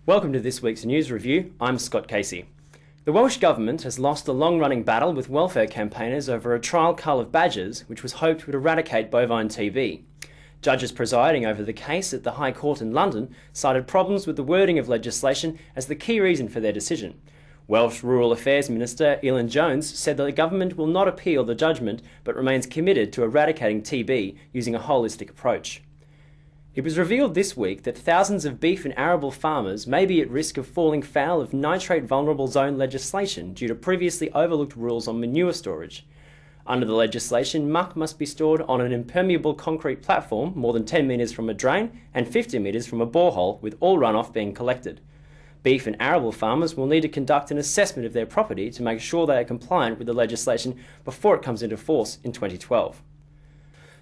Welcome to this week's news review. I'm Scott Casey. The Welsh Government has lost a long-running battle with welfare campaigners over a trial cull of badgers which was hoped would eradicate bovine TB. Judges presiding over the case at the High Court in London cited problems with the wording of legislation as the key reason for their decision. Welsh Rural Affairs Minister Elin Jones said that the government will not appeal the judgment but remains committed to eradicating TB using a holistic approach. It was revealed this week that thousands of beef and arable farmers may be at risk of falling foul of Nitrate-Vulnerable Zone legislation due to previously overlooked rules on manure storage. Under the legislation, muck must be stored on an impermeable concrete platform more than 10 metres from a drain and 50 metres from a borehole, with all runoff being collected. Beef and arable farmers will need to conduct an assessment of their property to make sure they are compliant with the legislation before it comes into force in 2012.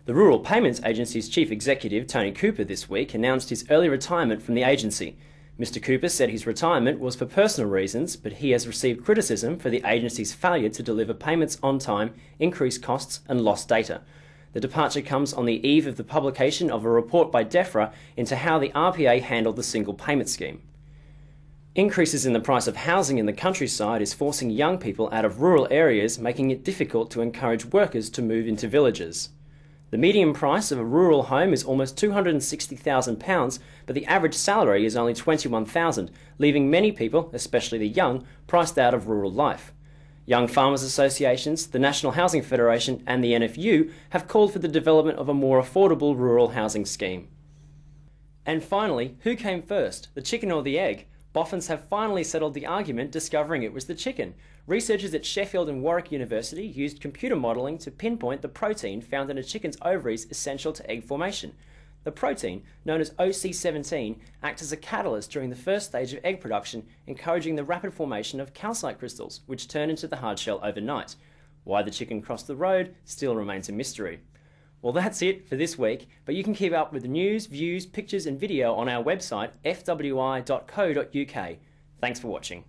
The Rural Payments Agency's Chief Executive, Tony Cooper, this week announced his early retirement from the agency. Mr. Cooper said his retirement was for personal reasons, but he has received criticism for the agency's failure to deliver payments on time, increased costs and lost data. The departure comes on the eve of the publication of a report by DEFRA into how the RPA handled the single payment scheme. Increases in the price of housing in the countryside is forcing young people out of rural areas, making it difficult to encourage workers to move into villages. The median price of a rural home is almost £260,000, but the average salary is only $21,000, leaving many people, especially the young, priced out of rural life. Young Farmers Associations, the National Housing Federation and the NFU have called for the development of a more affordable rural housing scheme. And finally, who came first, the chicken or the egg? Boffins have finally settled the argument, discovering it was the chicken. Researchers at Sheffield and Warwick University used computer modelling to pinpoint the protein found in a chicken's ovaries essential to egg formation. The protein, known as OC17, acts as a catalyst during the first stage of egg production, encouraging the rapid formation of calcite crystals, which turn into the hard shell overnight. Why the chicken crossed the road still remains a mystery. Well, that's it for this week, but you can keep up with the news, views, pictures and video on our website fwi.co.uk. Thanks for watching.